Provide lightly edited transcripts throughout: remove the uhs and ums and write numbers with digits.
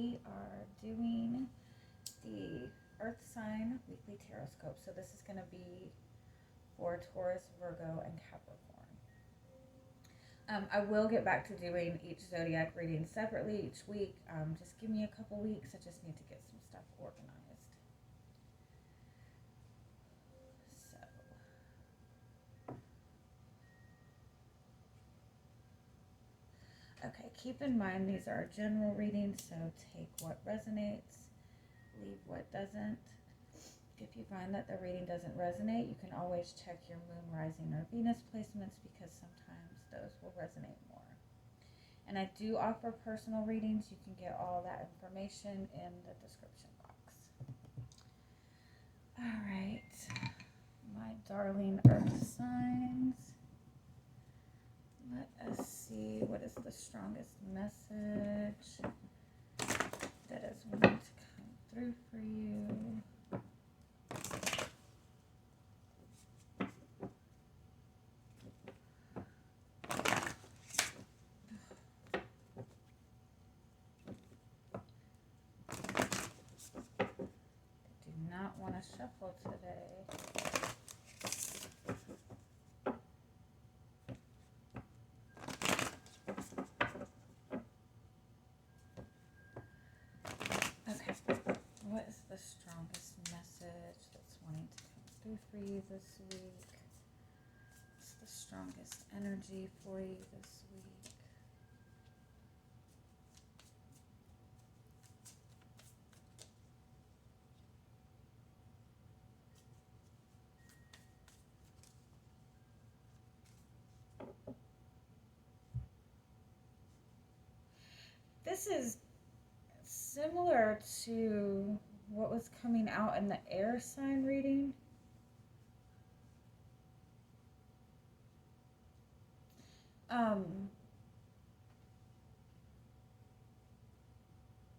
we are doing the Earth sign weekly Tarotscope. So this is going to be for Taurus, Virgo, and Capricorn. I will get back to doing each zodiac reading separately each week. Just give me a couple weeks. I just need to get some stuff organized. Okay, keep in mind these are general readings, so take what resonates, leave what doesn't. If you find that the reading doesn't resonate, you can always check your moon, rising, or Venus placements because sometimes those will resonate more. And I do offer personal readings. You can get all that information in the description box. All right, my darling earth signs. Let us see what is the strongest message that is wanting to come through for you. I do not want to shuffle today. What is the strongest message that's wanting to come through for you this week? What's the strongest energy for you this week? This is similar to what was coming out in the air sign reading.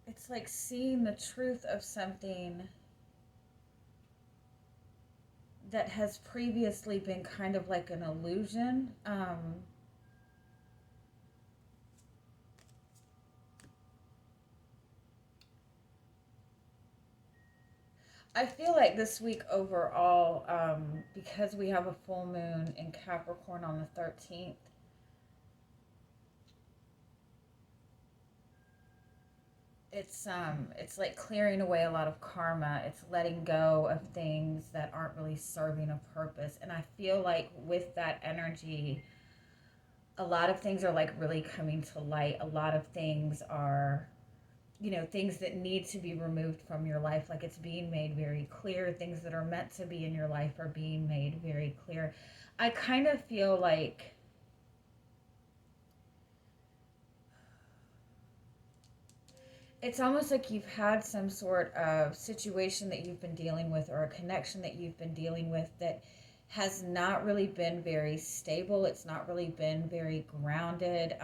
It's like seeing the truth of something that has previously been kind of like an illusion. I feel like this week overall, because we have a full moon in Capricorn on the 13th, it's like clearing away a lot of karma. It's letting go of things that aren't really serving a purpose. And I feel like with that energy, a lot of things are like really coming to light. A lot of things are, things that need to be removed from your life, like it's being made very clear. Things that are meant to be in your life are being made very clear. I kind of feel like it's almost like you've had some sort of situation that you've been dealing with, or a connection that you've been dealing with that has not really been very stable. It's not really been very grounded.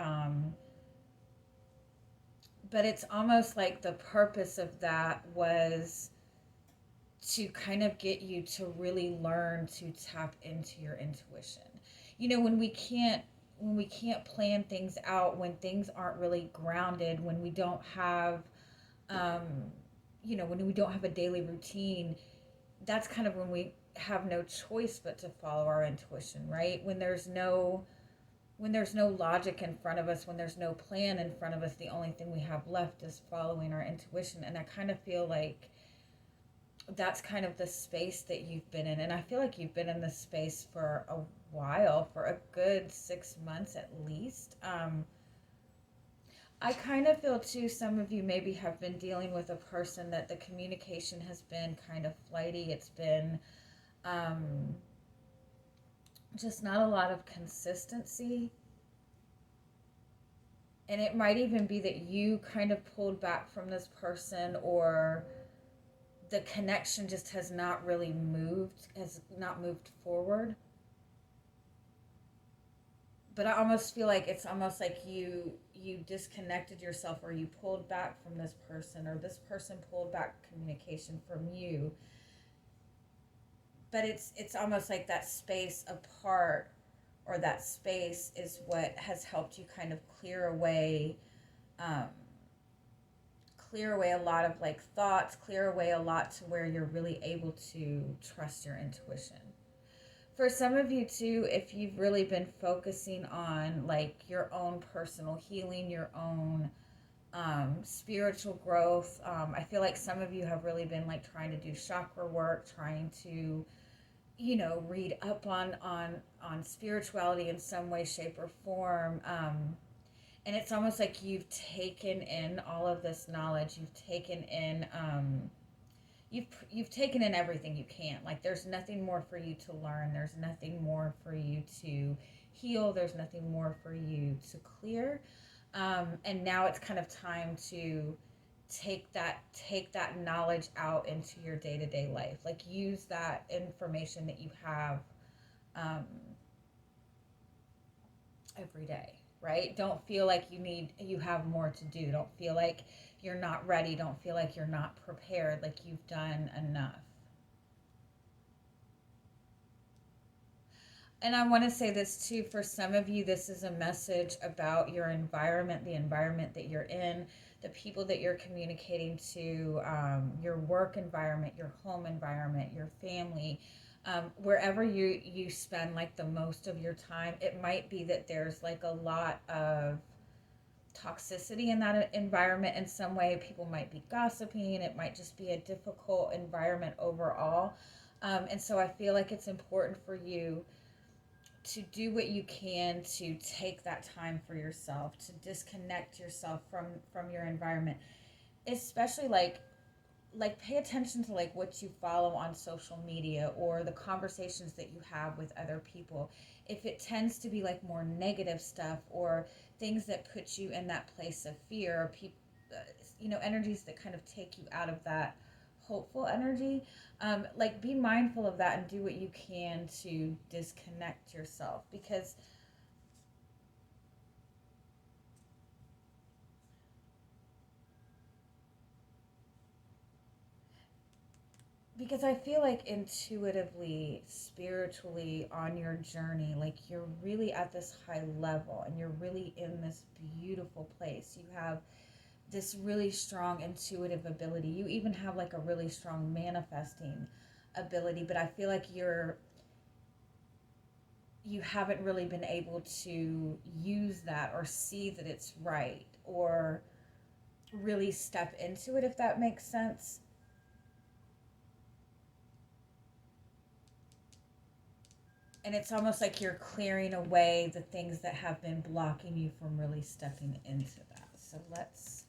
But it's almost like the purpose of that was to kind of get you to really learn to tap into your intuition. When we can't plan things out, when things aren't really grounded, when we don't have when we don't have a daily routine, that's kind of when we have no choice but to follow our intuition, right? When there's no logic in front of us, when there's no plan in front of us, the only thing we have left is following our intuition. And I kind of feel like that's kind of the space that you've been in. And I feel like you've been in this space for a while, for a good 6 months at least. I kind of feel too, some of you maybe have been dealing with a person that the communication has been kind of flighty. It's been just not a lot of consistency. And it might even be that you kind of pulled back from this person, or the connection just has not moved forward. But I almost feel like it's almost like you disconnected yourself, or you pulled back from this person, or this person pulled back communication from you. But it's almost like that space apart, or that space is what has helped you kind of clear away clear away a lot of like thoughts, clear away a lot to where you're really able to trust your intuition. For some of you too, if you've really been focusing on like your own personal healing, your own spiritual growth, I feel like some of you have really been like trying to do chakra work, trying to, you know, read up on spirituality in some way, shape, or form. And it's almost like you've taken in all of this knowledge. You've taken in you've taken in everything you can. Like there's nothing more for you to learn. There's nothing more for you to heal. There's nothing more for you to clear. And now it's kind of time to take that knowledge out into your day-to-day life. Like use that information that you have um, every day, right? Don't feel like you have more to do. Don't feel like you're not ready. Don't feel like you're not prepared. Like you've done enough. And I want to say this too, for some of you, this is a message about your environment, the environment that you're in, the people that you're communicating to, your work environment, your home environment, your family, wherever you spend like the most of your time. It might be that there's like a lot of toxicity in that environment in some way. People might be gossiping. It might just be a difficult environment overall. And so I feel like it's important for you to do what you can to take that time for yourself, to disconnect yourself from your environment, especially like pay attention to like what you follow on social media or the conversations that you have with other people. If it tends to be like more negative stuff or things that put you in that place of fear, or people, you know, energies that kind of take you out of that hopeful energy, like be mindful of that and do what you can to disconnect yourself, because I feel like intuitively, spiritually on your journey, like you're really at this high level and you're really in this beautiful place. You have this really strong intuitive ability. You even have like a really strong manifesting ability, but I feel like you haven't really been able to use that or see that it's right or really step into it, if that makes sense. And it's almost like you're clearing away the things that have been blocking you from really stepping into that. So let's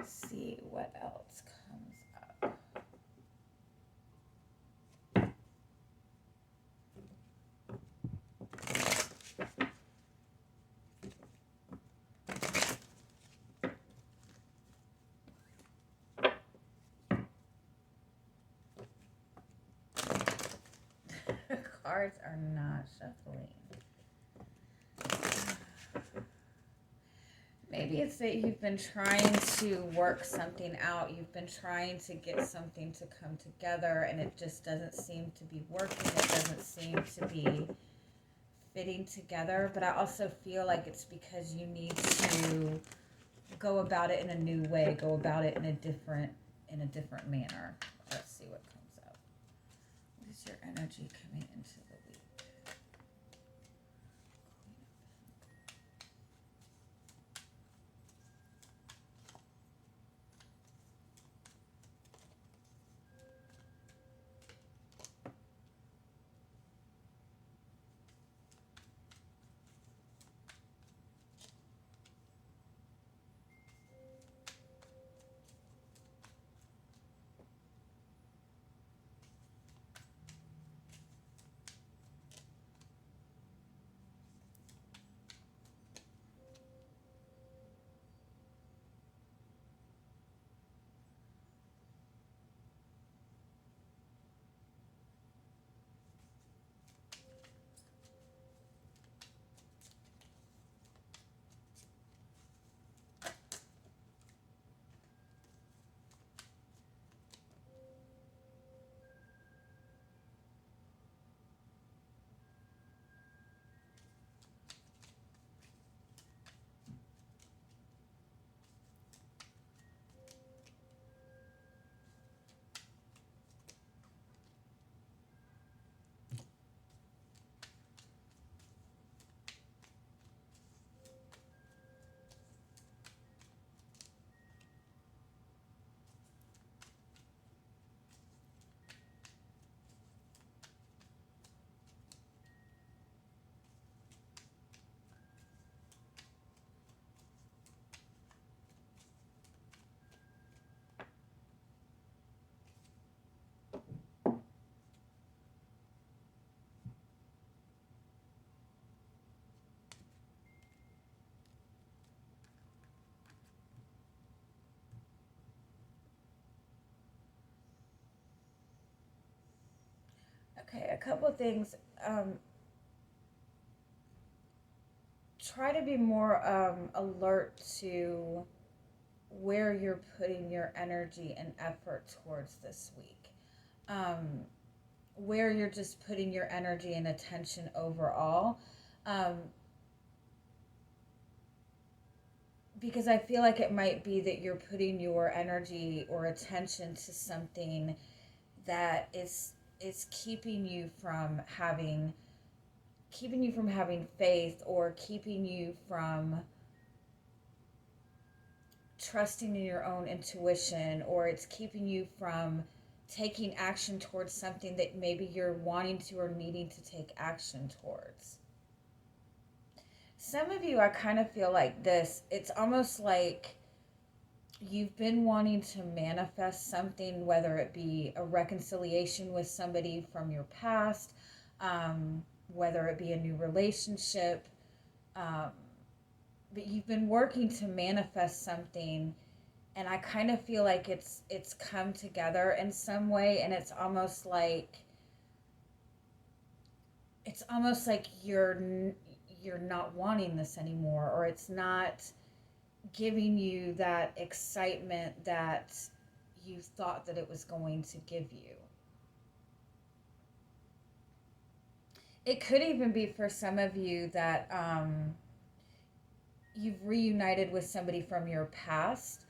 see what else comes up. Cards are not shuffling. Maybe it's that you've been trying to work something out. You've been trying to get something to come together and it just doesn't seem to be working. It doesn't seem to be fitting together. But I also feel like it's because you need to go about it in a new way. Go about it in a different manner. Let's see what comes up. What is your energy coming into the week? couple of things. Try to be more alert to where you're putting your energy and effort towards this week. Where you're just putting your energy and attention overall. Because I feel like it might be that you're putting your energy or attention to something that is keeping you from having faith, or keeping you from trusting in your own intuition, or it's keeping you from taking action towards something that maybe you're wanting to or needing to take action towards. Some of you, I kind of feel like this. It's almost like you've been wanting to manifest something, whether it be a reconciliation with somebody from your past, whether it be a new relationship, but you've been working to manifest something, and I kind of feel like it's come together in some way, and it's almost like you're not wanting this anymore, or it's not giving you that excitement that you thought that it was going to give you. It could even be for some of you that you've reunited with somebody from your past,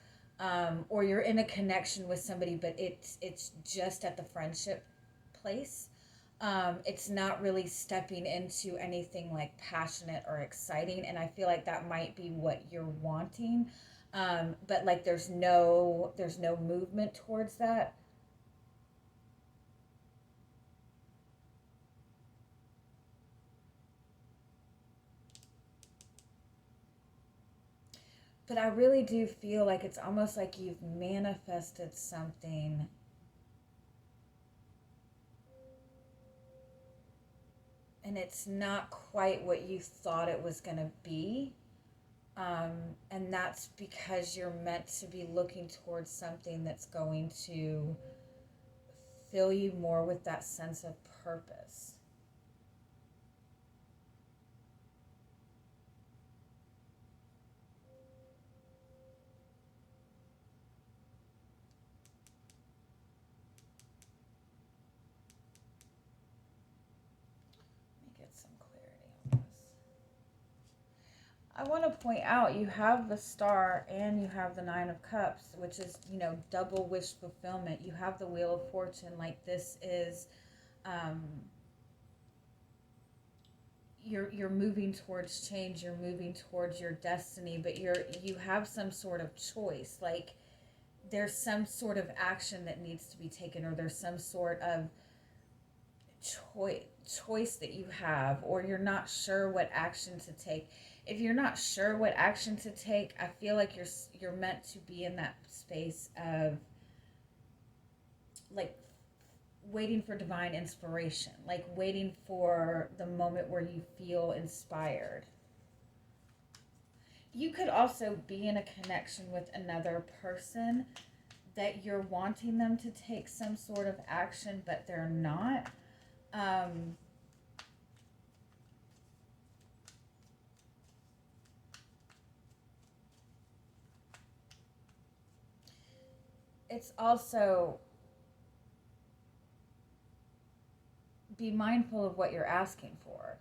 or you're in a connection with somebody, but it's just at the friendship place. It's not really stepping into anything like passionate or exciting, and I feel like that might be what you're wanting, but like there's no movement towards that. But I really do feel like it's almost like you've manifested something and it's not quite what you thought it was going to be. And that's because you're meant to be looking towards something that's going to fill you more with that sense of purpose. I want to point out you have the Star and you have the Nine of Cups, which is, double wish fulfillment. You have the Wheel of Fortune. Like, this is, you're moving towards change. You're moving towards your destiny, but you have some sort of choice. Like, there's some sort of action that needs to be taken, or there's some sort of choice that you have, or you're not sure what action to take. If you're not sure what action to take, I feel like you're meant to be in that space of like waiting for divine inspiration, like waiting for the moment where you feel inspired. You could also be in a connection with another person that you're wanting them to take some sort of action, but they're not. It's also be mindful of what you're asking for.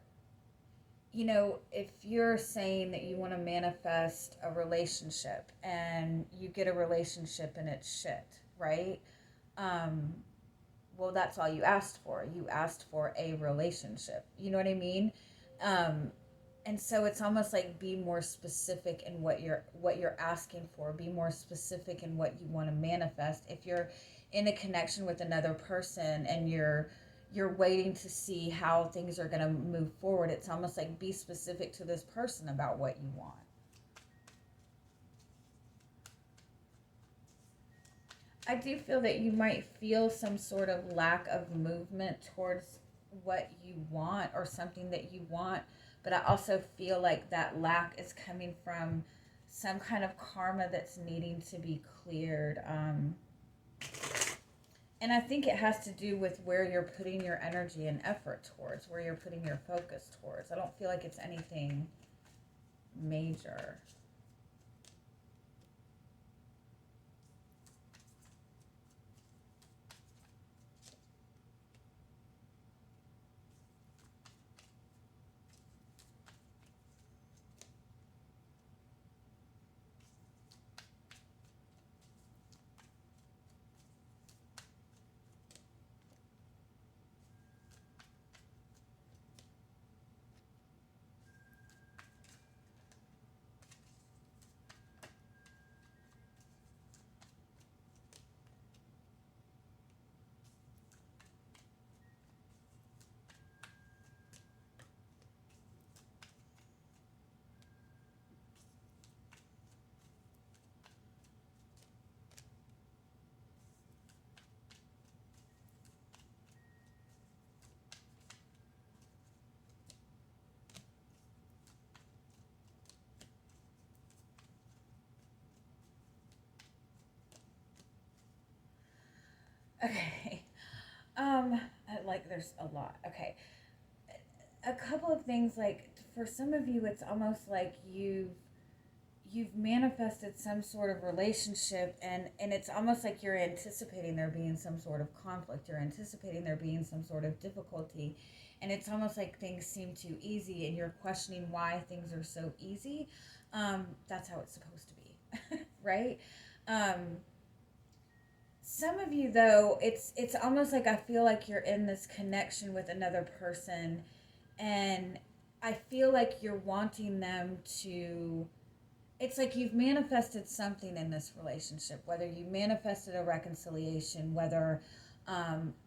If you're saying that you want to manifest a relationship and you get a relationship and it's shit, right? Well, that's all you asked for. You asked for a relationship. You know what I mean? And so it's almost like be more specific in what you're asking for. Be more specific in what you want to manifest. If you're in a connection with another person and you're waiting to see how things are going to move forward, it's almost like be specific to this person about what you want. I do feel that you might feel some sort of lack of movement towards what you want or something that you want, but I also feel like that lack is coming from some kind of karma that's needing to be cleared. And I think it has to do with where you're putting your energy and effort towards, where you're putting your focus towards. I don't feel like it's anything major. Okay. Like there's a lot. Okay. A couple of things, like for some of you it's almost like you've manifested some sort of relationship, and it's almost like you're anticipating there being some sort of conflict, you're anticipating there being some sort of difficulty, and it's almost like things seem too easy and you're questioning why things are so easy. That's how it's supposed to be. Right. um, some of you though, it's almost like I feel like you're in this connection with another person, and I feel like you're wanting them to, it's like you've manifested something in this relationship, whether you manifested a reconciliation, whether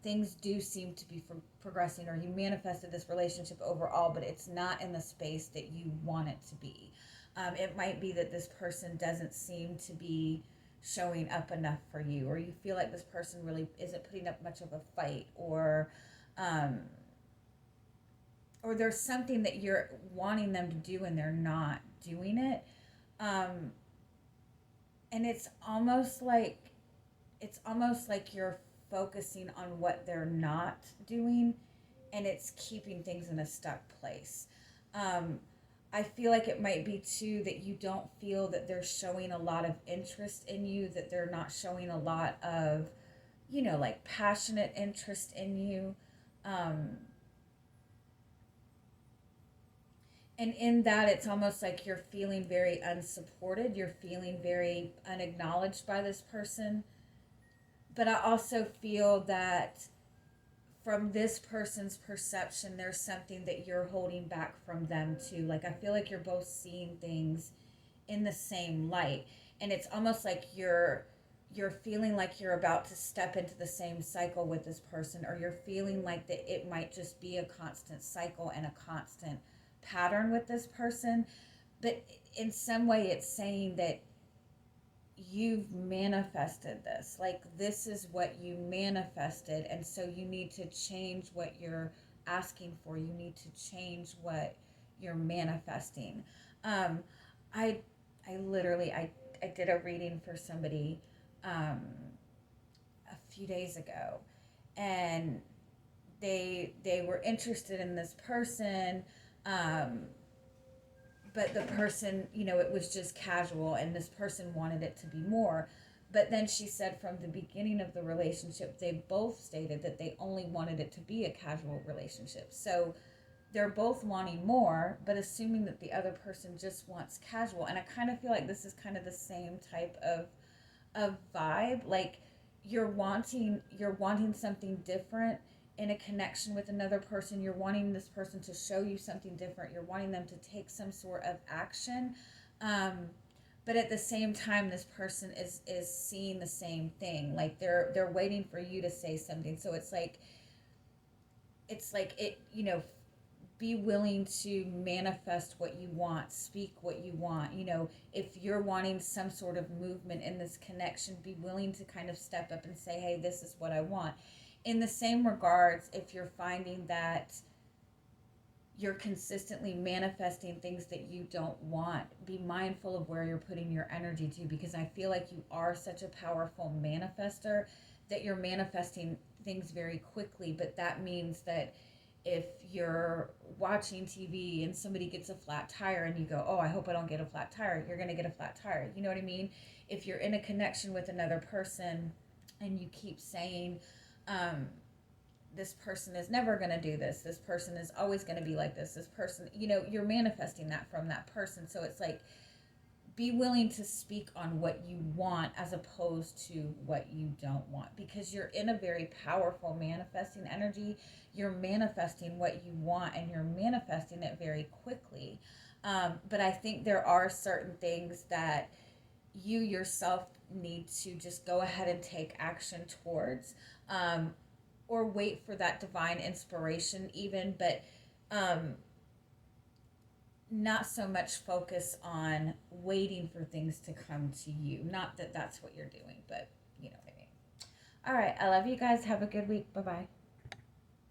things do seem to be progressing, or you manifested this relationship overall, but it's not in the space that you want it to be. It might be that this person doesn't seem to be showing up enough for you, or you feel like this person really isn't putting up much of a fight, um, or there's something that you're wanting them to do and they're not doing it. um, and it's almost like you're focusing on what they're not doing, and it's keeping things in a stuck place. um, I feel like it might be too that you don't feel that they're showing a lot of interest in you, that they're not showing a lot of, like passionate interest in you. um, and in that, it's almost like you're feeling very unsupported, you're feeling very unacknowledged by this person. But I also feel that from this person's perception, there's something that you're holding back from them too. Like I feel like you're both seeing things in the same light, and it's almost like you're feeling like you're about to step into the same cycle with this person, or you're feeling like that it might just be a constant cycle and a constant pattern with this person. But in some way it's saying that you've manifested this. Like this is what you manifested, and so you need to change what you're asking for. You need to change what you're manifesting. Um, I I literally I did a reading for somebody um, a few days ago, and they were interested in this person. Um, but the person, it was just casual, and this person wanted it to be more. But then she said from the beginning of the relationship, they both stated that they only wanted it to be a casual relationship. So they're both wanting more, but assuming that the other person just wants casual. And I kind of feel like this is kind of the same type of vibe. Like you're wanting something different in a connection with another person. You're wanting this person to show you something different. You're wanting them to take some sort of action. um, but at the same time, this person is seeing the same thing. Like they're waiting for you to say something. So it's like it, be willing to manifest what you want, speak what you want. If you're wanting some sort of movement in this connection, be willing to kind of step up and say, hey, this is what I want. In the same regards, if you're finding that you're consistently manifesting things that you don't want, be mindful of where you're putting your energy to, because I feel like you are such a powerful manifester that you're manifesting things very quickly, but that means that if you're watching TV and somebody gets a flat tire and you go, oh, I hope I don't get a flat tire, you're going to get a flat tire. You know what I mean? If you're in a connection with another person and you keep saying, this person is never going to do this, this person is always going to be like this person, you know, you're manifesting that from that person. So it's like, be willing to speak on what you want as opposed to what you don't want, because you're in a very powerful manifesting energy. You're manifesting what you want and you're manifesting it very quickly. But I think there are certain things that you yourself need to just go ahead and take action towards, or wait for that divine inspiration even, but not so much focus on waiting for things to come to you. Not that that's what you're doing, but you know what I mean. All right, I love you guys. Have a good week. Bye-bye.